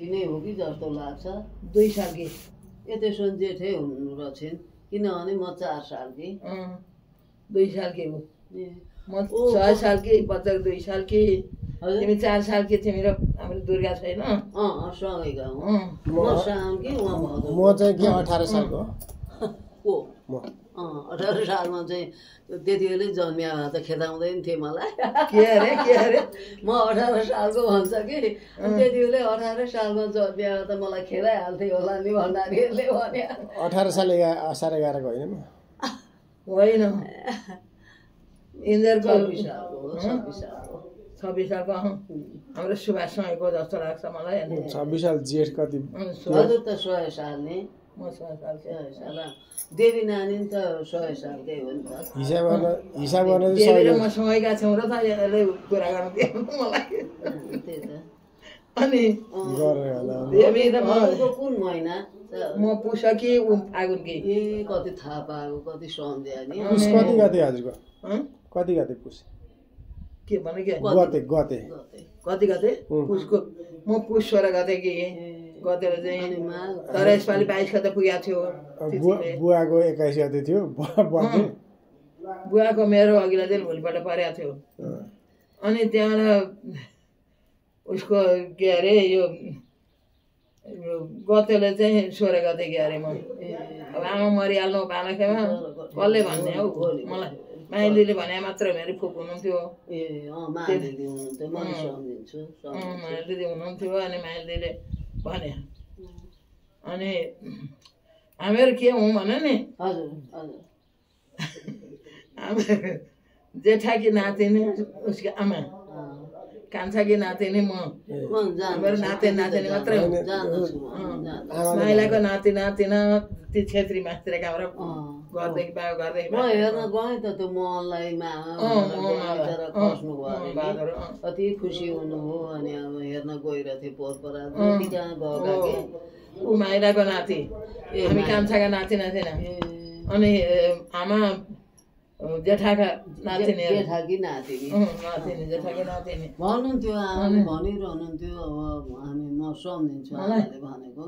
जेठी नै हो कि जस्तो लाग्छ 2 सालकी ए त्यसो भने जेठै हुनु रहेछन् किनभने म 4 सालकी 2 सालकी हो ए म 6 सालकी बच्चा 2 सालकी हजुर तिमी 4 सालकी तिमी र हाम्रो दुर्गा छैन सँगैका हौँ म सानो कि उहाँ भदौ म चाहिँ के 18 सालको को म 18 सालमा चाहिँ त्यति बेलै जन्मिया भए त खेदाउँदैन थिएँ मलाई के अरे म 18 सालको भन्छ कि त्यति बेलै 18 सालमा जन्मिया भए त मलाई खेदाइहाल्थ्यो होला नि भन्नाले भने 18 साल असार 11 को होइन होइन इन्द्रको 26 सालको 26 सालको हाम्रो सुभाषसँगको जस्तो लाग्छ मलाई अनि 26 साल जेठ कति हजुर त 100 साल नि म 6 साल देवी नानी त 100 सालकै हो नि त हिसाब गर्न देवी र म सँगैका छौँ र त यसले कुरा गर्नु दियो मलाई त्यही त अनि गरेर होला देवी र हजुरको कुन महिना म पुष कि फागुन कि ए कति थाहा पाएको कति सम्झ्या नि पुस कति गते हजुरको कति गते पुस के भने के गते गते कति गते पुसको म पुस 16 गते कि गतेर चाहिँ तर यसपालि 22 गते पुगेको थियो बुवाको 21 गते थियो बर्थडे बुवाको मेरो अघिल्लो दिन भोलिपल्ट परेको थियो अनि त्यहाँबाट उसको के अरे यो गतेले चाहिँ 16 गते के अरे म अब आमा मरिहाल्नु बालखेमा कसले भन्ने हौ मलाई माइलीले भने मात्र मेरो फुप हुनुहुन्थ्यो ए माइली हुनुहुन्थ्यो म सम्झिन्छु माइलीले हुनुहुन्थ्यो अनि माइलीले भने अनि हामीहरू के हौँ भन नि हजुर हजुर हाम्रो जेठाकी नातिनी उसको आमा कान्छाकी नातिनी म हाम्रो नाति नातिनी मात्रै माइलाको नाति नातिना ती छेत्री मास्त्रीका हाम्रो घरदेखि बाबु घरदेखि म हेर्न गएँ त त्यो मोहनलाई खस्नु भयो कति खुसी हुनु हो अनि अब हेर्न गइरहेको थिएँ पोहोर कहाँ गएका कि ऊ माइलाको नाति हामी कान्छाका नाति नातिना अनि आमा जेठाका नातिनी जेठाकी नातिनी नातिनी जेठाकी नातिनी भन्नुहुन्थ्यो आमाले भनिरहनुहुन्थ्यो अब हामी म सम्झिन्छु आमाले भनेको